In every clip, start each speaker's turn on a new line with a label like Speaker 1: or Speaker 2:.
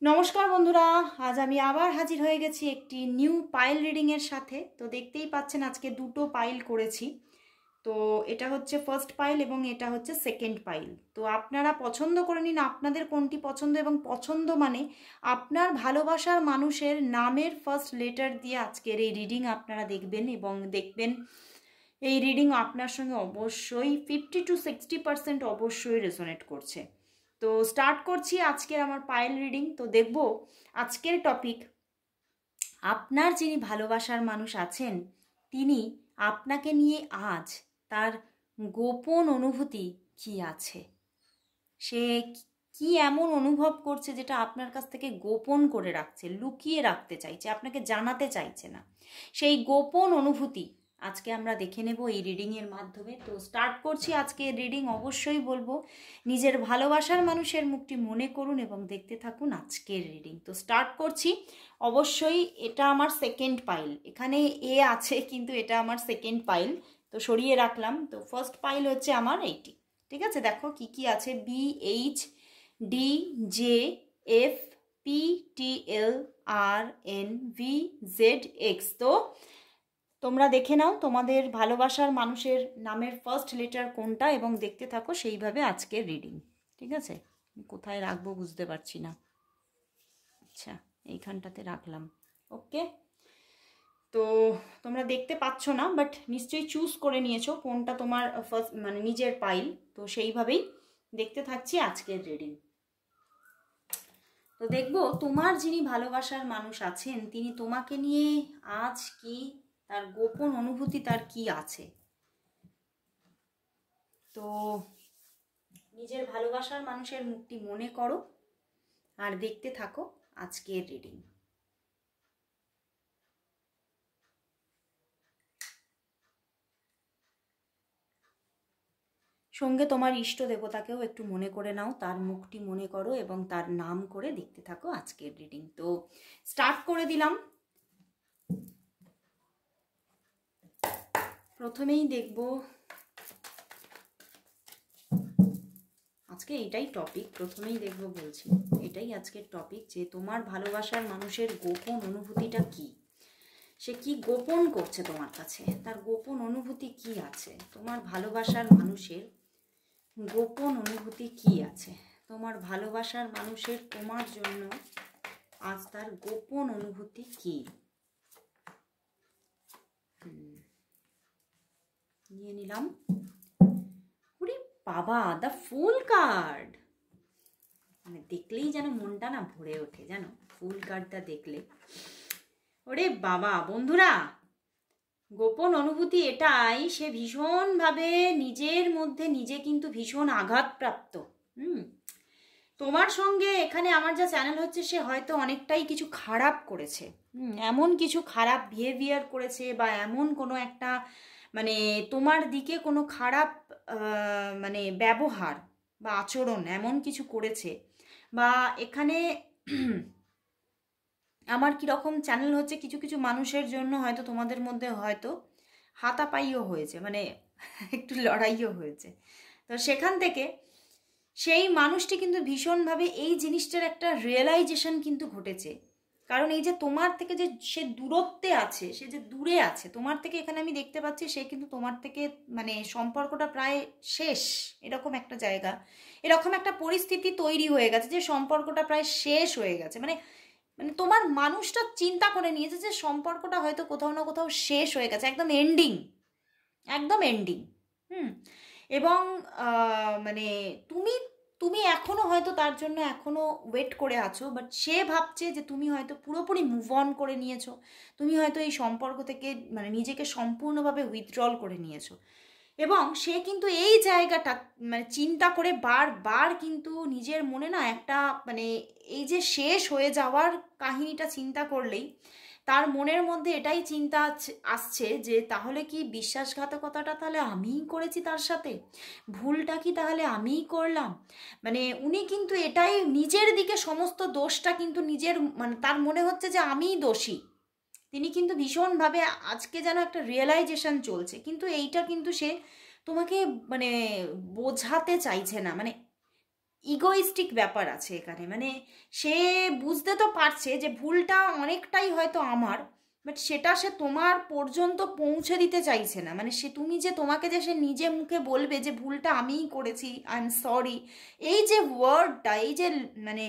Speaker 1: নমস্কার বন্ধুরা, আজ আমি আবার হাজির হয়ে গেছি একটি নিউ পাইল রিডিংয়ের সাথে। তো দেখতেই পাচ্ছেন আজকে দুটো পাইল করেছি। তো এটা হচ্ছে ফার্স্ট পাইল এবং এটা হচ্ছে সেকেন্ড পাইল। তো আপনারা পছন্দ করে নিন আপনাদের কোনটি পছন্দ, এবং পছন্দ মানে আপনার ভালোবাসার মানুষের নামের ফার্স্ট লেটার দিয়ে আজকের এই রিডিং আপনারা দেখবেন এবং দেখবেন এই রিডিং আপনার সঙ্গে অবশ্যই 50 to 60% অবশ্যই রেজোনেট করছে। তো স্টার্ট করছি আজকের আমার পাইল রিডিং। তো দেখব আজকের টপিক, আপনার যিনি ভালোবাসার মানুষ আছেন তিনি আপনাকে নিয়ে আজ তার গোপন অনুভূতি কি আছে, সে কি এমন অনুভব করছে যেটা আপনার কাছ থেকে গোপন করে রাখছে, লুকিয়ে রাখতে চাইছে, আপনাকে জানাতে চাইছে না। সেই গোপন অনুভূতি আজকে আমরা দেখে নেব এই রিডিংয়ের মাধ্যমে। তো স্টার্ট করছি আজকে রিডিং। অবশ্যই বলবো নিজের ভালোবাসার মানুষের মুখটি মনে করুন এবং দেখতে থাকুন আজকের রিডিং। তো স্টার্ট করছি। অবশ্যই এটা আমার সেকেন্ড পাইল, এখানে এ আছে কিন্তু এটা আমার সেকেন্ড পাইল, তো সরিয়ে রাখলাম। তো ফার্স্ট পাইল হচ্ছে আমার এইটি। ঠিক আছে, দেখো কি কি আছে। BHDJFPTLRNVZX। তো তোমরা দেখে নাও তোমাদের ভালোবাসার মানুষের নামের ফার্স্ট লেটার কোনটা এবং দেখতে থাকো সেইভাবে আজকের রিডিং। ঠিক আছে, কোথায় রাখবো বুঝতে পারছি না। আচ্ছা, এইখানটাতে রাখলাম। ওকে, তো তোমরা দেখতে পাচ্ছ না, বাট নিশ্চয়ই চুজ করে নিয়েছো কোনটা তোমার ফার্স্ট মানে নিজের পাইল। তো সেইভাবেই দেখতে থাকছি আজকের রিডিং। তো দেখবো তোমার যিনি ভালোবাসার মানুষ আছেন তিনি তোমাকে নিয়ে আজ কি তার গোপন অনুভূতি তার কি আছে। তো নিজের ভালোবাসার মানুষের মুখটি মনে করো আর দেখতে থাকো আজকের রিডিং। সঙ্গে তোমার ইষ্ট দেবতাকেও একটু মনে করে নাও, তার মুখটি মনে করো এবং তার নাম করে দেখতে থাকো আজকের রিডিং। তো স্টার্ট করে দিলাম। প্রথমেই দেখব, আজকে এটাই টপিক, প্রথমেই দেখব বলছি এটাই আজকের টপিক, যে তোমার ভালোবাসার মানুষের গোপন অনুভূতিটা কি, সে কি গোপন করছে তোমার কাছে, তার গোপন অনুভূতি কি আছে। তোমার ভালোবাসার মানুষের গোপন অনুভূতি কি আছে, তোমার ভালোবাসার মানুষের তোমার জন্য আজ তার গোপন অনুভূতি কি। নিয়ে নিলাম। ওরে বাবা, দ্য ফুল কার্ড, মানে দেখলেই যেন মনটা না ভরে ওঠে, যেন ফুল কার্ডটা দেখলে। ওরে বাবা বন্ধুরা, গোপন অনুভূতি এটাই, সে ভীষণভাবে নিজের মধ্যে নিজে কিন্তু ভীষণ আঘাতপ্রাপ্ত। তোমার সঙ্গে এখানে আমার যা চ্যানেল হচ্ছে, সে হয়তো অনেকটাই কিছু খারাপ করেছে, এমন কিছু খারাপ বিহেভিয়ার করেছে, বা এমন কোনো একটা মানে তোমার দিকে কোনো খারাপ মানে ব্যবহার বা আচরণ এমন কিছু করেছে। বা এখানে আমার কীরকম চ্যানেল হচ্ছে, কিছু কিছু মানুষের জন্য হয়তো তোমাদের মধ্যে হয়তো হাতাপাইও হয়েছে, মানে একটু লড়াইও হয়েছে। তো সেখান থেকে সেই মানুষটি কিন্তু ভীষণভাবে এই জিনিসটার একটা রিয়েলাইজেশন কিন্তু ঘটেছে। কারণ এই যে তোমার থেকে যে সে দূরত্বে আছে, সে যে দূরে আছে তোমার থেকে, এখানে আমি দেখতে পাচ্ছি সে কিন্তু তোমার থেকে মানে সম্পর্কটা প্রায় শেষ, এরকম একটা জায়গা, এরকম একটা পরিস্থিতি তৈরি হয়ে গেছে যে সম্পর্কটা প্রায় শেষ হয়ে গেছে। মানে মানে তোমার মানুষটা চিন্তা করে নিয়েছে যে সম্পর্কটা হয়তো কোথাও না কোথাও শেষ হয়ে গেছে, একদম এন্ডিং, একদম এন্ডিং। এবং মানে তুমি তুমি এখনো হয়তো তার জন্য এখনো ওয়েট করে আছো, বাট সে ভাবছে যে তুমি হয়তো পুরোপুরি মুভ অন করে নিয়েছো, তুমি হয়তো এই সম্পর্ক থেকে মানে নিজেকে সম্পূর্ণভাবে উইথড্রল করে নিয়েছো। এবং সে কিন্তু এই জায়গাটা মানে চিন্তা করে বারবার কিন্তু নিজের মনে না একটা মানে এই যে শেষ হয়ে যাওয়ার কাহিনীটা চিন্তা করলেই তার মনের মধ্যে এটাই চিন্তা আসছে যে তাহলে কি বিশ্বাসঘাতকতাটা তাহলে আমিই করেছি তার সাথে, ভুলটা কি তাহলে আমিই করলাম। মানে উনি কিন্তু এটাই নিজের দিকে সমস্ত দোষটা কিন্তু নিজের মানে তার মনে হচ্ছে যে আমিই দোষী। তিনি কিন্তু ভীষণভাবে আজকে যেন একটা রিয়েলাইজেশন চলছে, কিন্তু এইটা কিন্তু সে তোমাকে মানে বোঝাতে চাইছে না। মানে ইগোইস্টিক ব্যাপার আছে এখানে, মানে সে বুঝতে তো পারছে যে ভুলটা অনেকটাই হয়তো আমার, বাট সেটা সে তোমার পর্যন্ত পৌঁছে দিতে চাইছে না। মানে সে তুমি যে তোমাকে যে সে নিজে মুখে বলবে যে ভুলটা আমিই করেছি, আই এম সরি, এই যে ওয়ার্ডটা, এই যে মানে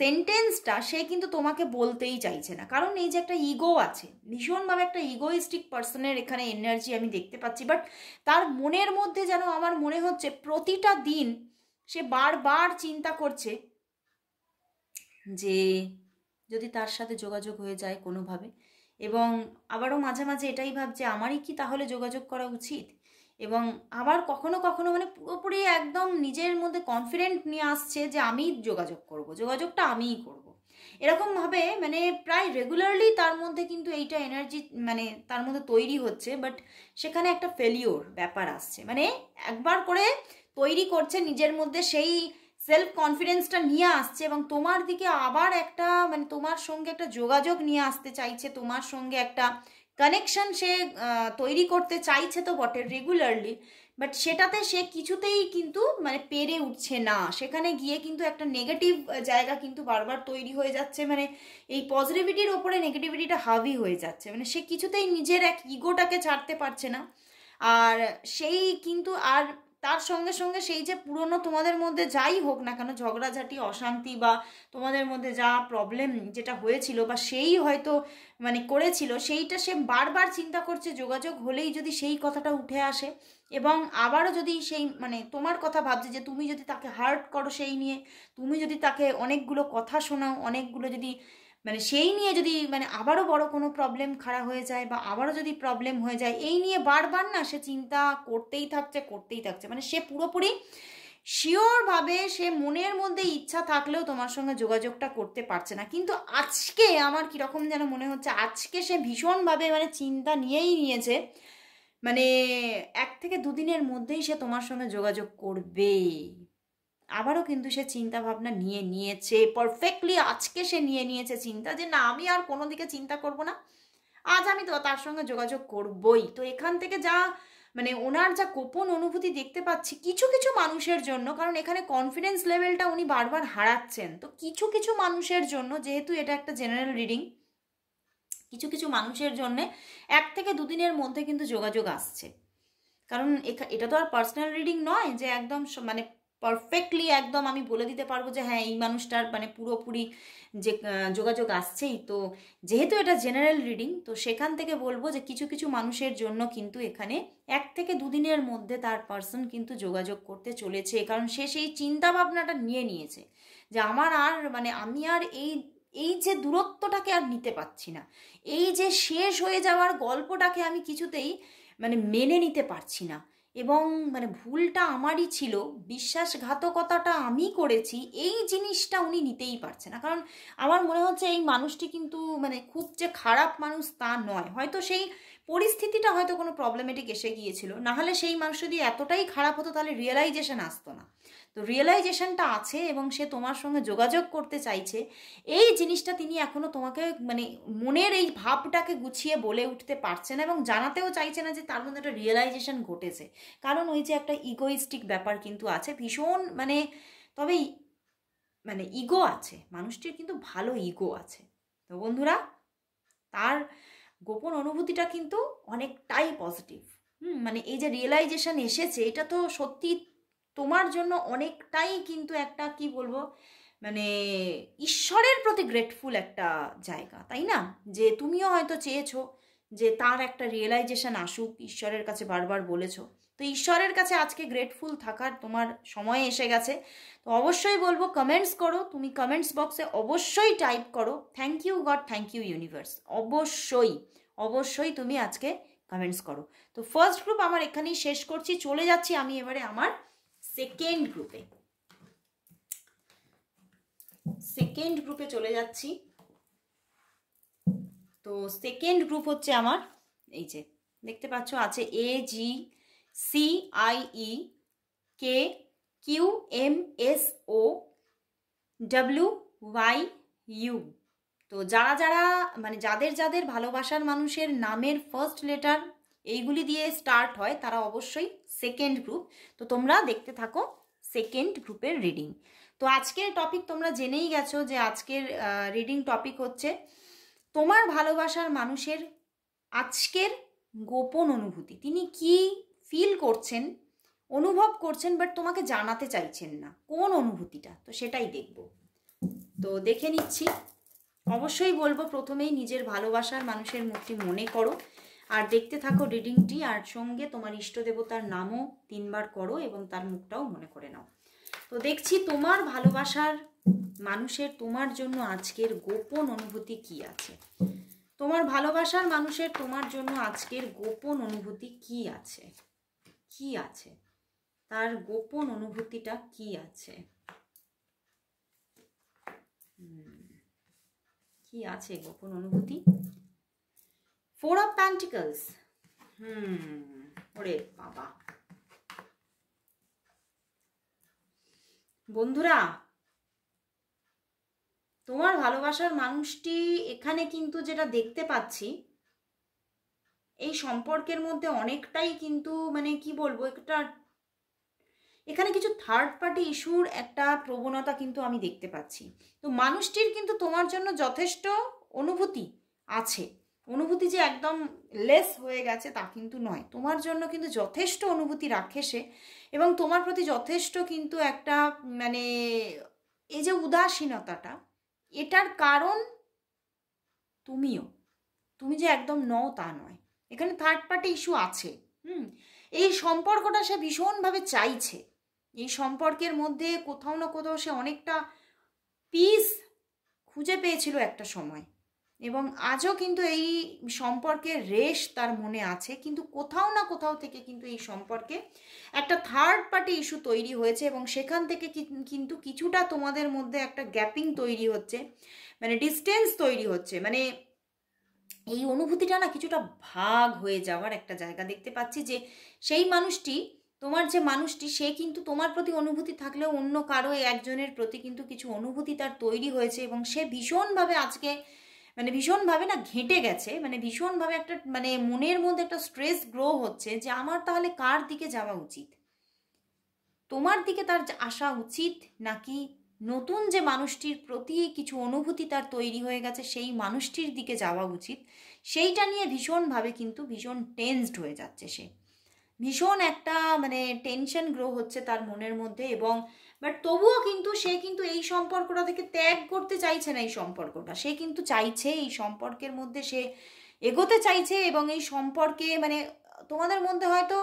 Speaker 1: সেন্টেন্সটা সে কিন্তু তোমাকে বলতেই চাইছে না। কারণ এই যে একটা ইগো আছে, ভীষণভাবে একটা ইগোইস্টিক পার্সনের এখানে এনার্জি আমি দেখতে পাচ্ছি। বাট তার মনের মধ্যে যেন আমার মনে হচ্ছে প্রতিটা দিন সে বারবার চিন্তা করছে যে যদি তার সাথে যোগাযোগ হয়ে যায় কোনোভাবে, এবং আবারও মাঝে মাঝে এটাই ভাবছে আমারই কি তাহলে যোগাযোগ করা উচিত। এবং আবার কখনো কখনো মানে পুরোপুরি একদম নিজের মধ্যে কনফিডেন্ট নিয়ে আসছে যে আমিই যোগাযোগ করব, যোগাযোগটা আমিই করব, এরকমভাবে মানে প্রায় রেগুলারলি তার মধ্যে কিন্তু এইটা এনার্জি মানে তার মধ্যে তৈরি হচ্ছে। বাট সেখানে একটা ফেলিওর ব্যাপার আসছে, মানে একবার করে তৈরি করছে নিজের মধ্যে সেই সেলফ কনফিডেন্সটা নিয়ে আসছে, এবং তোমার দিকে আবার একটা মানে তোমার সঙ্গে একটা যোগাযোগ নিয়ে আসতে চাইছে, তোমার সঙ্গে একটা কানেকশন সে তৈরি করতে চাইছে তো বটে রেগুলারলি। বাট সেটাতে সে কিছুতেই কিন্তু মানে পেরে উঠছে না, সেখানে গিয়ে কিন্তু একটা নেগেটিভ জায়গা কিন্তু বারবার তৈরি হয়ে যাচ্ছে, মানে এই পজিটিভিটির ওপরে নেগেটিভিটিটা হাবি হয়ে যাচ্ছে, মানে সে কিছুতেই নিজের এক ইগোটাকে ছাড়তে পারছে না। আর সেই কিন্তু আর তার সঙ্গে সঙ্গে সেই যে পুরনো তোমাদের মধ্যে যাই হোক না কেন ঝগড়াঝাটি অশান্তি বা তোমাদের মধ্যে যা প্রবলেম যেটা হয়েছিল বা সেই হয়তো মানে করেছিল, সেইটা সে বারবার চিন্তা করছে যোগাযোগ হলেই যদি সেই কথাটা উঠে আসে, এবং আবারও যদি সেই মানে তোমার কথা ভাবছে যে তুমি যদি তাকে হার্ট করো সেই নিয়ে, তুমি যদি তাকে অনেকগুলো কথা শোনাও, অনেকগুলো যদি মানে সেই নিয়ে যদি মানে আবারও বড় কোনো প্রবলেম খাড়া হয়ে যায় বা আবারও যদি প্রবলেম হয়ে যায়, এই নিয়ে বারবার না সে চিন্তা করতেই থাকছে, মানে সে পুরোপুরি শিওরভাবে সে মনের মধ্যে ইচ্ছা থাকলেও তোমার সঙ্গে যোগাযোগটা করতে পারছে না। কিন্তু আজকে আমার কীরকম যেন মনে হচ্ছে আজকে সে ভীষণভাবে মানে চিন্তা নিয়েই নিয়েছে, মানে 1 থেকে 2 দিনের মধ্যেই সে তোমার সঙ্গে যোগাযোগ করবে। আবারও কিন্তু সে চিন্তা ভাবনা নিয়ে নিয়েছে পারফেক্টলি, আজকে সে নিয়ে নিয়েছে চিন্তা যে না আমি আর কোনো দিকে চিন্তা করব না, আজ আমি তো তার সঙ্গে যোগাযোগ করবই। তো এখান থেকে যা মানে ওনার যা গোপন অনুভূতি দেখতে পাচ্ছি কিছু কিছু মানুষের জন্য, কারণ এখানে কনফিডেন্স লেভেলটা উনি বারবার হারাচ্ছেন, তো কিছু কিছু মানুষের জন্য, যেহেতু এটা একটা জেনারেল রিডিং, কিছু কিছু মানুষের জন্য 1 থেকে 2 দিনের মধ্যে কিন্তু যোগাযোগ আসছে। কারণ এটা তো আর পার্সোনাল রিডিং নয় যে একদম মানে পারফেক্টলি একদম আমি বলে দিতে পারবো যে হ্যাঁ এই মানুষটার মানে পুরোপুরি যে যোগাযোগ আসছেই। তো যেহেতু এটা জেনারেল রিডিং, তো সেখান থেকে বলবো যে কিছু কিছু মানুষের জন্য কিন্তু এখানে 1 থেকে 2 দিনের মধ্যে তার পার্সন কিন্তু যোগাযোগ করতে চলেছে, কারণ সে সেই চিন্তা ভাবনাটা নিয়ে নিয়েছে যে আমার আর মানে আমি আর এই যে দূরত্বটাকে আর নিতে পারছি না, এই যে শেষ হয়ে যাওয়ার গল্পটাকে আমি কিছুতেই মানে মেনে নিতে পারছি না, এবং মানে ভুলটা আমারই ছিল, বিশ্বাসঘাতকতাটা আমি করেছি, এই জিনিসটা উনি নিতেই পারছে না। কারণ আমার মনে হচ্ছে এই মানুষটি কিন্তু মানে খুব যে খারাপ মানুষ তা নয়, হয়তো সেই পরিস্থিতিটা হয়তো কোনো প্রবলেমেটিক এসে গিয়েছিল, নাহলে সেই মানুষ যদি এতটাই খারাপ হতো তাহলে রিয়েলাইজেশন আসতো না। তো রিয়েলাইজেশনটা আছে এবং সে তোমার সঙ্গে যোগাযোগ করতে চাইছে, এই জিনিসটা তিনি এখনো তোমাকে মানে মনের এই ভাবটাকে গুছিয়ে বলে উঠতে পারছে না এবং জানাতেও চাইছে না যে তার মধ্যে একটা রিয়েলাইজেশন ঘটেছে। কারণ ওই যে একটা ইগোইস্টিক ব্যাপার কিন্তু আছে ভীষণ, মানে তবে মানে ইগো আছে মানুষটির, কিন্তু ভালো ইগো আছে। তো বন্ধুরা, তার গোপন অনুভূতিটা কিন্তু অনেকটাই পজিটিভ। মানে এই যে রিয়েলাইজেশন এসেছে এটা তো সত্যি তোমার জন্য অনেকটাই কিন্তু একটা কি বলবো মানে ঈশ্বরের প্রতি গ্রেটফুল একটা জায়গা, তাই না? যে তুমিও হয়তো চেয়েছো যে তার একটা রিয়েলাইজেশন আসুক, ঈশ্বরের কাছে বারবার বলেছো, তো ঈশ্বরের কাছে আজকে গ্রেটফুল থাকার তোমার সময় এসে গেছে। তো অবশ্যই বলবো কমেন্টস করো, তুমি কমেন্টস বক্সে অবশ্যই টাইপ করো thank you God, thank you universe, অবশ্যই অবশ্যই তুমি আজকে কমেন্টস করো। তো ফার্স্ট গ্রুপ আমার এখানেই শেষ করছি, চলে যাচ্ছি আমি এবারে আমার সেকেন্ড গ্রুপে চলে যাচ্ছি। তো সেকেন্ড গ্রুপ হচ্ছে আমার এই যে দেখতে পাচ্ছ আছে AGCIEKQMSOWYU। তো যারা যারা মানে যাদের ভালোবাসার মানুষের নামের ফার্স্ট লেটার এইগুলি দিয়ে স্টার্ট হয় তারা অবশ্যই সেকেন্ড গ্রুপ। তো তোমরা দেখতে থাকো সেকেন্ড গ্রুপের রিডিং। তো আজকের টপিক তোমরা জেনেই গেছো যে আজকের রিডিং টপিক হচ্ছে তোমার ভালোবাসার মানুষের আজকের গোপন অনুভূতি। তিনি কি ফিল করছেন, অনুভব করছেন, বাট তোমাকে জানাতে চাইছেন না, কোন অনুভূতিটা, তো সেটাই দেখব। তো দেখে নিচ্ছি। অবশ্যই বলবো প্রথমেই নিজের ভালোবাসার মানুষের মুখটি মনে করো আর দেখতে থাকো রিডিংটি, আর সঙ্গে তোমার ইষ্ট দেবতার নামও 3 বার করো এবং তার মুখটাও মনে করে নাও। তো দেখছি তোমার ভালোবাসার মানুষের তোমার জন্য আজকের গোপন অনুভূতি কি আছে। তোমার ভালোবাসার মানুষের তোমার জন্য আজকের গোপন অনুভূতি কি আছে, কি আছে, তার গোপন অনুভূতিটা কি আছে, কি আছে গোপন অনুভূতি। 4 অফ পেন্টিকলস। ওরে বাবা, বন্ধুরা তোমার ভালোবাসার মানুষটি এখানে কিন্তু যেটা দেখতে পাচ্ছি, এই সম্পর্কের মধ্যে অনেকটাই কিন্তু মানে কি বলবো, একটা এখানে কিছু থার্ড পার্টি ইস্যুর একটা প্রবণতা কিন্তু আমি দেখতে পাচ্ছি। তো মানুষটির কিন্তু তোমার জন্য যথেষ্ট অনুভূতি আছে। অনুভূতি যে একদম লেস হয়ে গেছে তা কিন্তু নয়, তোমার জন্য কিন্তু যথেষ্ট অনুভূতি রাখে সে, এবং তোমার প্রতি যথেষ্ট কিন্তু একটা মানে এই যে উদাসীনতাটা, এটার কারণ তুমিও, তুমি যে একদম নও তা নয়, এখানে থার্ড পার্টি ইস্যু আছে। এই সম্পর্কটা সে ভীষণভাবে চাইছে, এই সম্পর্কের মধ্যে কোথাও না কোথাও সে অনেকটা পিস খুঁজে পেয়েছিল একটা সময়, এবং আজও কিন্তু এই সম্পর্কের রেশ তার মনে আছে, কিন্তু কোথাও না কোথাও থেকে কিন্তু এই সম্পর্কে একটা থার্ড পার্টি ইস্যু তৈরি হয়েছে, এবং সেখান থেকে কিন্তু কিছুটা তোমাদের মধ্যে একটা গ্যাপিং তৈরি হচ্ছে, মানে ডিস্টেন্স তৈরি হচ্ছে, মানে এই অনুভূতিটা না কিছুটা ভাগ হয়ে যাওয়ার একটা জায়গা দেখতে পাচ্ছি। যে সেই মানুষটি, তোমার যে মানুষটি, সে কিন্তু তোমার প্রতি অনুভূতি থাকলেও অন্য কারো একজনের প্রতি কিন্তু কিছু অনুভূতি তার তৈরি হয়েছে, এবং সে ভীষণভাবে আজকে মানে ভীষণভাবে না ঘেঁটে গেছে, মানে ভীষণভাবে একটা মানে মনের মধ্যে একটা স্ট্রেস গ্রো হচ্ছে যে আমার তাহলে কার দিকে যাওয়া উচিত, তোমার দিকে তার আসা উচিত নাকি নতুন যে মানুষটির প্রতি কিছু অনুভূতি তার তৈরি হয়ে গেছে সেই মানুষটির দিকে যাওয়া উচিত, সেইটা নিয়ে ভীষণভাবে কিন্তু ভীষণ টেনসড হয়ে যাচ্ছে সে, ভীষণ একটা মানে টেনশন গ্রো হচ্ছে তার মনের মধ্যে। এবং বাট তবুও কিন্তু সে কিন্তু এই সম্পর্কটা থেকে ত্যাগ করতে চাইছে না, এই সম্পর্কটা সে কিন্তু চাইছে, এই সম্পর্কের মধ্যে সে এগোতে চাইছে, এবং এই সম্পর্কে মানে তোমাদের মধ্যে হয়তো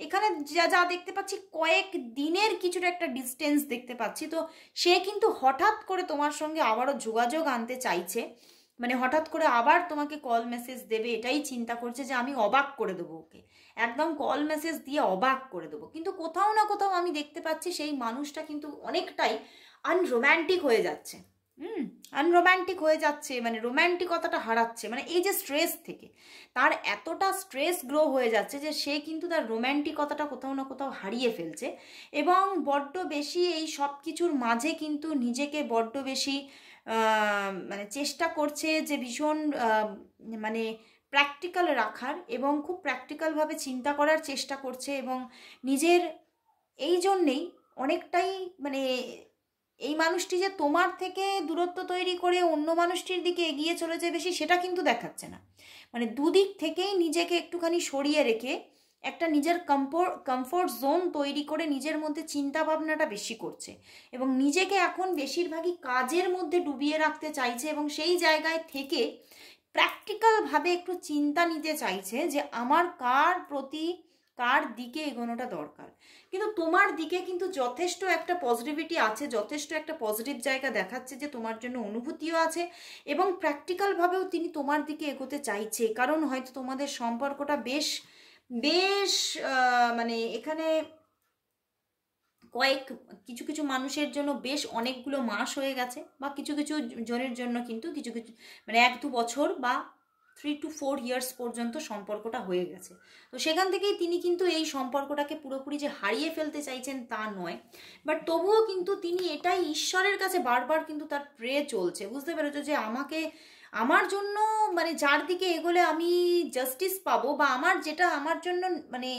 Speaker 1: এখানে যা যা দেখতে পাচ্ছি কয়েক দিনের কিছুটা একটা ডিস্টেন্স দেখতে পাচ্ছি। তো সে কিন্তু হঠাৎ করে তোমার সঙ্গে আবারও যোগাযোগ আনতে চাইছে, মানে হঠাৎ করে আবার তোমাকে কল মেসেজ দেবে, এটাই চিন্তা করছে যে আমি অবাক করে দেবো ওকে, একদম কল মেসেজ দিয়ে অবাক করে দেবো। কিন্তু কোথাও না কোথাও আমি দেখতে পাচ্ছি সেই মানুষটা কিন্তু অনেকটাই আনরোম্যান্টিক হয়ে যাচ্ছে, আনরোম্যান্টিক হয়ে যাচ্ছে, মানে রোম্যান্টিকতাটা হারাচ্ছে, মানে এই যে স্ট্রেস থেকে তার এতটা স্ট্রেস গ্রো হয়ে যাচ্ছে যে সে কিন্তু তার রোম্যান্টিকতাটা কোথাও না কোথাও হারিয়ে ফেলছে, এবং বড্ড বেশি এই সব কিছুর মাঝে কিন্তু নিজেকে বড্ড বেশি মানে চেষ্টা করছে যে ভীষণ মানে প্র্যাকটিক্যাল রাখার, এবং খুব প্র্যাকটিক্যালভাবে চিন্তা করার চেষ্টা করছে, এবং নিজের এই জন্যেই অনেকটাই মানে এই মানুষটি যে তোমার থেকে দূরত্ব তৈরি করে অন্য মানুষটির দিকে এগিয়ে চলেছে বেশি, সেটা কিন্তু দেখাচ্ছে না, মানে দুদিক থেকেই নিজেকে একটুখানি সরিয়ে রেখে একটা নিজের কমফোর্ট জোন তৈরি করে নিজের মধ্যে চিন্তা ভাবনাটা বেশি করছে, এবং নিজেকে এখন বেশিরভাগই কাজের মধ্যে ডুবিয়ে রাখতে চাইছে, এবং সেই জায়গায় থেকে প্র্যাকটিক্যালভাবে একটু চিন্তা নিতে চাইছে যে আমার কার দিকে এগোনোটা দরকার। কিন্তু তোমার দিকে কিন্তু যথেষ্ট একটা পজিটিভিটি আছে, যথেষ্ট একটা পজিটিভ জায়গা দেখাচ্ছে যে তোমার জন্য অনুভূতিও আছে, এবং প্র্যাকটিক্যালভাবেও তিনি তোমার দিকে এগোতে চাইছে, কারণ হয়তো তোমাদের সম্পর্কটা বেশ বেশ মানে এখানে কিছু কিছু মানুষের জন্য বেশ অনেকগুলো মাস হয়ে গেছে, বা কিছু কিছু জনের জন্য কিন্তু কিছু কিছু মানে 1-2 বছর বা 3 to 4 ইয়ার্স পর্যন্ত সম্পর্কটা হয়ে গেছে। তো সেখান থেকেই তিনি কিন্তু এই সম্পর্কটাকে পুরোপুরি যে হারিয়ে ফেলতে চাইছেন তা নয়, বাট তবুও কিন্তু তিনি এটাই ঈশ্বরের কাছে বারবার কিন্তু তার প্রে চলছে, বুঝতে পেরেছো, যে আমাকে আমার জন্য মানে যার দিকে এগোলে আমি জাস্টিস পাবো, বা আমার যেটা আমার জন্য মানে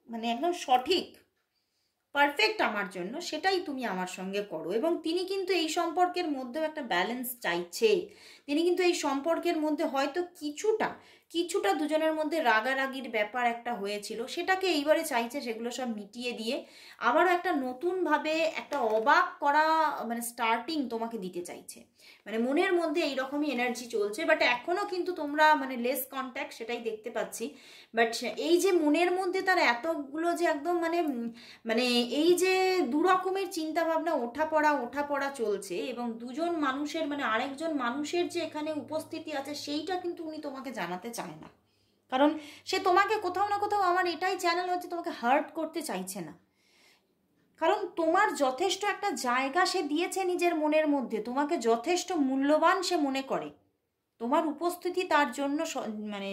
Speaker 1: মানে একদম সঠিক, পারফেক্ট আমার জন্য, সেটাই তুমি আমার সঙ্গে করো। এবং তিনি কিন্তু এই সম্পর্কের মধ্যেও একটা ব্যালেন্স চাইছে। তিনি কিন্তু এই সম্পর্কের মধ্যে হয়তো কিছুটা কিছুটা দুজনের মধ্যে রাগারাগির ব্যাপার একটা হয়েছিল, সেটাকে এইবারে চাইছে সেগুলো সব মিটিয়ে দিয়ে আবারও একটা নতুনভাবে একটা অবাক করা মানে স্টার্টিং তোমাকে দিতে চাইছে। মানে মনের মধ্যে এইরকমই এনার্জি চলছে, বাট এখনও কিন্তু তোমরা মানে লেস কন্ট্যাক্ট, সেটাই দেখতে পাচ্ছি। বাট এই যে মনের মধ্যে তার এতগুলো যে একদম মানে মানে এই যে দুরকমের চিন্তাভাবনা ওঠা পড়া চলছে, এবং দুজন মানুষের মানে আরেকজন মানুষের যে এখানে উপস্থিতি আছে সেইটা কিন্তু উনি তোমাকে জানাতে চায় না। কারণ সে তোমাকে কোথাও না কোথাও, আমার এটাই চ্যানেল হচ্ছে, তোমাকে হার্ট করতে চাইছে না। কারণ তোমার যথেষ্ট একটা জায়গা সে দিয়েছে নিজের মনের মধ্যে, তোমাকে যথেষ্ট মূল্যবান সে মনে করে। তোমার উপস্থিতি তার জন্য মানে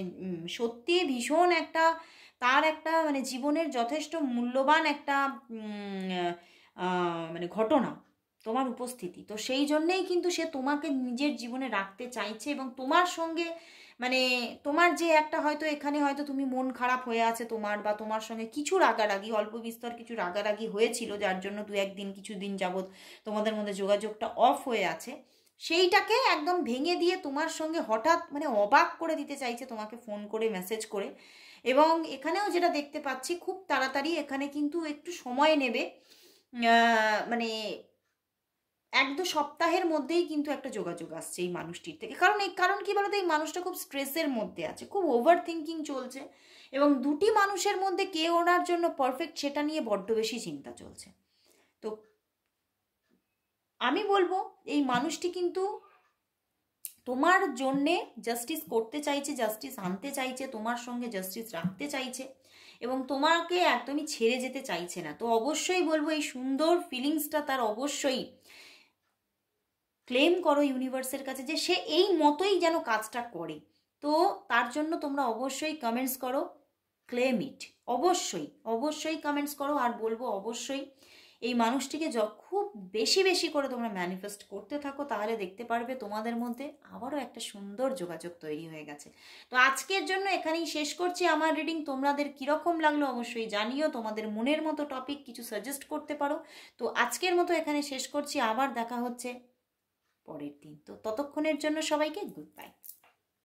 Speaker 1: সত্যি ভীষণ একটা, তার একটা মানে জীবনের যথেষ্ট মূল্যবান একটা মানে ঘটনা তোমার উপস্থিতি। তো সেই জন্যেই কিন্তু সে তোমাকে নিজের জীবনে রাখতে চাইছে, এবং তোমার সঙ্গে মানে তোমার যে একটা হয়তো এখানে হয়তো তুমি মন খারাপ হয়ে আছে তোমার, বা তোমার সঙ্গে কিছু রাগারাগি, অল্প বিস্তর কিছু রাগারাগি হয়েছিল, যার জন্য দু একদিন কিছুদিন যাবৎ তোমাদের মধ্যে যোগাযোগটা অফ হয়ে আছে, সেইটাকে একদম ভেঙে দিয়ে তোমার সঙ্গে হঠাৎ মানে অবাক করে দিতে চাইছে তোমাকে ফোন করে মেসেজ করে। এবং এখানেও যেটা দেখতে পাচ্ছি, খুব তাড়াতাড়ি এখানে কিন্তু একটু সময় নেবে, মানে 1-2 সপ্তাহের মধ্যেই কিন্তু একটা যোগাযোগ আসছে এই মানুষটির থেকে। কারণ কি বলতো, এই মানুষটা খুব স্ট্রেসের মধ্যে আছে, খুব ওভার থিঙ্কিং চলছে, এবং দুটি মানুষের মধ্যে কে ওনার জন্য পারফেক্ট সেটা নিয়ে বড্ড বেশি চিন্তা চলছে। তো আমি বলবো এই মানুষটি কিন্তু তোমার জন্যে জাস্টিস করতে চাইছে, জাস্টিস আনতে চাইছে, তোমার সঙ্গে জাস্টিস রাখতে চাইছে, এবং তোমাকে একদমই ছেড়ে যেতে চাইছে না। তো অবশ্যই বলবো এই সুন্দর ফিলিংসটা তার অবশ্যই ক্লেম করো ইউনিভার্সের কাছে, যে সে এই মতোই যেন কাজটা করে। তো তার জন্য তোমরা অবশ্যই কমেন্টস করো, ক্লেম ইট, অবশ্যই অবশ্যই কমেন্টস করো। আর বলবো অবশ্যই এই মানুষটিকে খুব বেশি বেশি করে তোমরা ম্যানিফেস্ট করতে থাকো, তাহলে দেখতে পারবে তোমাদের মধ্যে আবারও একটা সুন্দর যোগাযোগ তৈরি হয়ে গেছে। তো আজকের জন্য এখানেই শেষ করছি আমার রিডিং। তোমাদের কীরকম লাগলো অবশ্যই জানিও, তোমাদের মনের মতো টপিক কিছু সাজেস্ট করতে পারো। তো আজকের মতো এখানে শেষ করছি, আবার দেখা হচ্ছে পরের দিন। তো ততক্ষণের জন্য সবাইকে গুড বাই।